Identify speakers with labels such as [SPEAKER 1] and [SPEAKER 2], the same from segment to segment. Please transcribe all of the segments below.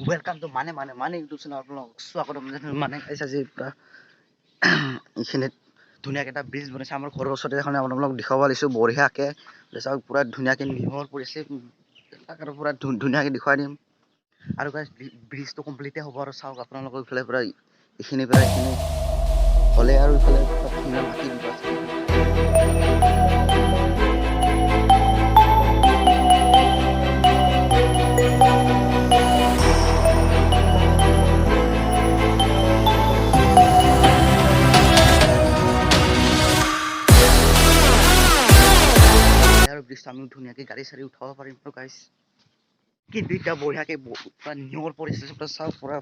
[SPEAKER 1] Welcome to মানে YouTube channel আপোনালোকক স্বাগতম জনাইছোঁ। মানে গাইছ আজি পুৰা এইখিনিত ধুনীয়াকৈ এটা ব্ৰিজ বনাইছে আমাৰ ঘৰৰ ওচৰতে, এখন আপোনালোকক দেখুৱাব লাগিছোঁ বঢ়িয়াকৈ। চাওক পুৰা ধুনীয়াকৈ নিৰ্ভৰ পৰিছে, আৰু পুৰা ধুনীয়াকৈ দেখুৱাই দিম। আৰু গাইছ ব্ৰিজটো কমপ্লিটে হ'ব আৰু চাওক আপোনালোকৰ ইফালে পুৰা এইখিনিৰ পৰা এইখিনি হ'লে আৰু ইফালে ধুনীয়া মাটি দিবা। ব্ৰিজটো আমি ধুনীয়াকৈ গাড়ী চাড়ী উঠাব পাৰিম তো গাইছ। কিন্তু এতিয়া বঢ়িয়াকৈ পুৰা নিয়ৰ পৰিছে, চাওক পুৰা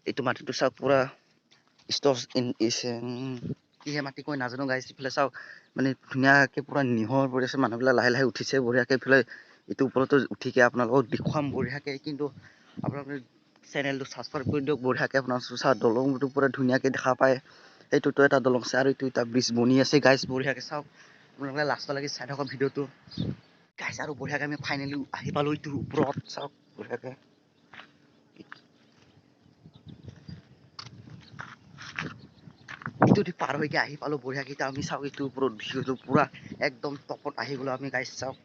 [SPEAKER 1] এইটো মাটিটো চাওক পুৰা কিহে মাটি কৈ নাজানো গাইছ। ইফালে চাওক মানে ধুনীয়াকৈ পুৰা নিয়ৰ পৰিছে, মানুহবিলাক লাহে লাহে উঠিছে বঢ়িয়াকৈ। ইফালে এইটো ওপৰতো উঠিকে আপোনালোকক দেখুৱাম বঢ়িয়াকৈ। কিন্তু আপোনালোকে চেনেলটো ছাবস্ক্ৰাইব কৰি দিয়ক বঢ়িয়াকৈ। আপোনালোকে চাওক দলংটো পুৰা ধুনীয়াকৈ দেখা পায়। এইটোতো এটা দলং আছে আৰু এইটো এটা ব্ৰিজ বনি আছে গাইছ বঢ়িয়াকৈ। চাওক আপোনালোকে লাষ্টলৈকে চাই থাকক ভিডিঅ'টো গাইছ। আৰু বঢ়িয়াকৈ আমি ফাইনেলি আহি পালোঁ এইটোৰ ওপৰত, চাওক বঢ়িয়াকৈ। এইটো পাৰ হৈকে আহি পালোঁ বঢ়িয়াকৈ। এতিয়া আমি চাওক এইটোৰ ওপৰত উঠি গ'লোঁ, পুৰা একদম টপত আহি গ'লোঁ আমি গাইছ। চাওক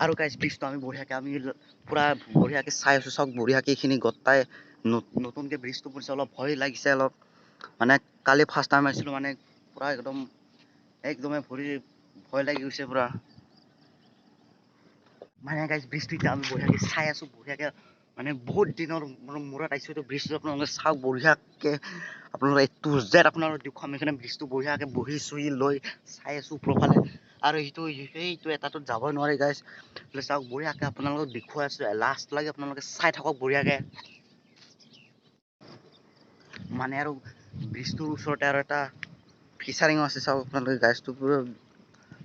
[SPEAKER 1] আৰু গাইছ ব্ৰিজটো আমি পুৰা বঢ়িয়াকৈ চাই আছোঁ। চাওক বঢ়িয়াকৈ এইখিনি গোটাই নতুনকৈ ব্ৰিজটো পৰিছে, অলপ ভয় লাগিছে অলপ। মানে কালি ফাৰ্ষ্ট টাইম আহিছিলোঁ, মানে পুৰা একদমেই ভয় লাগি গৈছে পুৰা। মানে গাইছ ব্ৰিজটো এতিয়া আমি বঢ়িয়াকৈ চাই আছোঁ বঢ়িয়াকৈ। মানে বহুত দিনৰ মূৰত আহিছোঁ এইটো ব্ৰিজটো। আপোনালোকে চাওক বঢ়িয়াকৈ, আপোনালোকে এইটো জেড আপোনালোকক দেখুৱাম। এইকাৰণে ব্ৰিজটো বঢ়িয়াকৈ বহি চহি লৈ চাই আছোঁ ওপৰফালে। আৰু সেইটো এটাটোত যাবই নোৱাৰি গাইছ। চাওক বঢ়িয়াকৈ আপোনালোকক দেখুৱাই আছোঁ, লাষ্ট লাগে আপোনালোকে চাই থাকক বঢ়িয়াকৈ। মানে আৰু ব্ৰিজটোৰ ওচৰতে আৰু এটা ফিচাৰিঙো আছে, চাওক আপোনালোকে গাইছটো পুৰা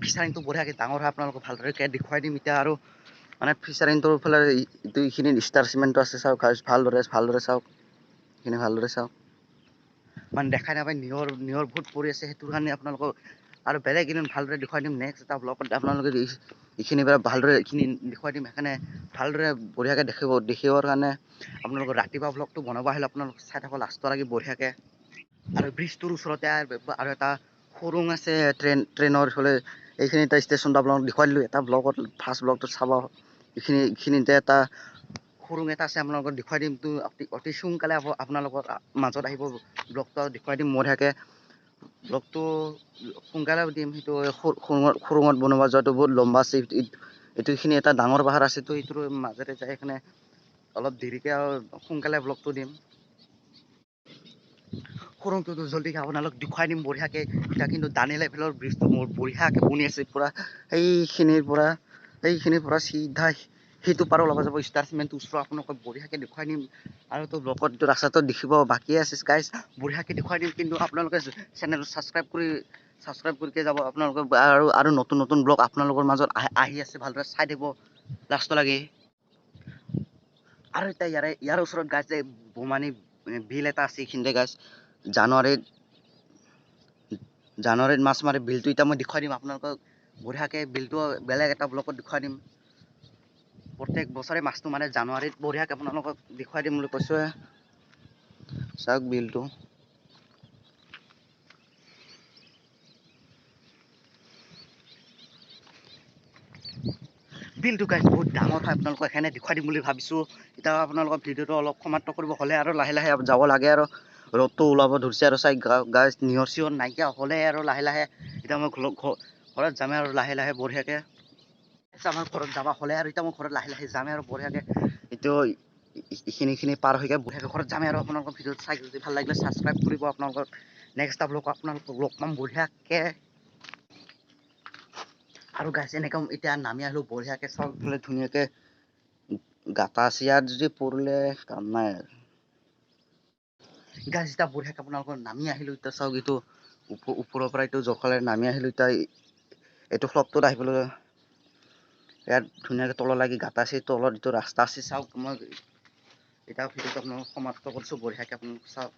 [SPEAKER 1] ফিচাৰিংটো বঢ়িয়াকৈ ডাঙৰ হয়, আপোনালোকক ভালদৰে দেখুৱাই দিম এতিয়া। আৰু মানে ফিচাৰিংটোৰ ফালে এইখিনি ষ্টাৰ চিমেণ্টটো আছে, চাওক ভালদৰে চাওক এইখিনি ভালদৰে চাওক। মানে দেখাই নাপায়, নিয়ৰ বহুত পৰি আছে, সেইটো কাৰণে আপোনালোকক আৰু বেলেগ এদিন ভালদৰে দেখুৱাই দিম। নেক্সট এটা ব্লগত আপোনালোকে এইখিনিৰ পৰা ভালদৰে এইখিনি দেখুৱাই দিম। সেইকাৰণে ভালদৰে বঢ়িয়াকৈ দেখিবৰ কাৰণে আপোনালোকৰ ৰাতিপুৱা ব্লগটো বনাব আহিলে আপোনালোক চাই থাকক লাষ্টলৈকে বঢ়িয়াকৈ। আৰু ব্ৰিজটোৰ ওচৰতে আৰু এটা সুৰুং আছে ট্ৰেইনৰ ফালে। এইখিনি এটা ষ্টেচনটো আপোনালোকক দেখুৱাই দিলোঁ এটা ব্লগত, ফাৰ্ষ্ট ব্লগটোত চাব। এইখিনিতে এটা সুৰুং এটা আছে, আপোনালোকক দেখুৱাই দিম। তো অতি সোনকালে আপোনালোকৰ মাজত আহিব ব্লগটো, দেখুৱাই দিম বঢ়িয়াকৈ। ব্লগটো সোনকালে দিম। সেইটো সুৰুঙত বনোৱা যোৱাটো বহুত লম্বা আছে। এইখিনি এটা ডাঙৰ পাহাৰ আছে, তো এইটোৰ মাজেৰে যায়। সেইকাৰণে অলপ দেৰিকৈ আৰু সোনকালে ব্লগটো দিম। সুৰুংটোতো জলদিকে আপোনালোক দেখুৱাই দিম বঢ়িয়াকৈ। এতিয়া কিন্তু দানি লেভেলৰ ব্ৰিজটো মোৰ বঢ়িয়াকৈ বনি আছে পুৰা। এইখিনিৰ পৰা চিধা সেইটো পাৰো লগাই যাব ষ্টাৰ চিমেণ্টটো ওচৰত আপোনালোকক বঢ়িয়াকৈ দেখুৱাই দিম। আৰু তো ব্লগত ৰাস্তাটো দেখিব বাকী আছে গাইছ, বঢ়িয়াকৈ দেখুৱাই দিম। কিন্তু আপোনালোকে চেনেলটো ছাবস্ক্ৰাইব কৰি যাব আপোনালোকে। আৰু নতুন ব্লগ আপোনালোকৰ মাজত আহি আছে, ভালদৰে চাই দিব লাষ্টলৈকে। আৰু এতিয়া ইয়াৰ ওচৰত গাইছ যে বোমানী বিল এটা আছে এইখিনিতে গাইছ। জানুৱাৰীত মাছ মাৰে বিলটো এতিয়া মই দেখুৱাই দিম আপোনালোকক বঢ়িয়াকৈ। বিলটো বেলেগ এটা ব্লগত দেখুৱাই দিম। প্ৰত্যেক বছৰে মাছটো মাৰে জানুৱাৰীত, বঢ়িয়াকৈ আপোনালোকক দেখুৱাই দিম বুলি কৈছোঁহে। চাওক বিলটো গাইছ বহুত ডাঙৰ হয়, আপোনালোকক সেইকাৰণে দেখুৱাই দিম বুলি ভাবিছোঁ। এতিয়া আপোনালোকৰ ভিডিঅ'টো অলপ সমাপ্ত কৰিব হ'লে আৰু লাহে লাহে যাব লাগে। আৰু ৰ'দটো ওলাব ধৰিছে আৰু চাই গাইছ নিয়ৰ চিয়ৰ নাইকিয়া হ'লে আৰু লাহে লাহে এতিয়া মই ঘৰত যামেই আৰু লাহে লাহে বঢ়িয়াকৈ। আমাৰ ঘৰত যাব হ'লে আৰু এতিয়া মই ঘৰত লাহে লাহে যামেই আৰু বঢ়িয়াকৈ। এইটো এইখিনি পাৰ হৈকে বঢ়িয়াকৈ ঘৰত যামেই আৰু। আপোনালোকৰ ভিডিঅ'টো চাই যদি ভাল লাগিলে ছাবস্ক্ৰাইব কৰিব। আপোনালোকক নেক্সট এটা ব্লগ আপোনালোকক লগ পাম বঢ়িয়াকৈ। আৰু গাইছ এনেকৈ এতিয়া নামি আহিলোঁ বঢ়িয়াকৈ। চাওক বোলে ধুনীয়াকৈ গাটা আছে, ইয়াত যদি পৰিলে কাম নাই আৰু গাইছ। এতিয়া বঢ়িয়াকৈ আপোনালোকৰ নামি আহিলোঁ। এতিয়া চাওক এইটো ওপৰৰ পৰা এইটো জখালে নামি আহিলোঁ। এতিয়া এইটো ফ্লপটোত আহিবলৈ ইয়াত ধুনীয়াকৈ তলত লাগি গাটা আছে, তলত এইটো ৰাস্তা আছে। চাওক মই এতিয়া ভিডিঅ'টো আপোনালোকক সমাপ্ত কৰিছোঁ বঢ়িয়াকৈ। আপোনালোক চাওক।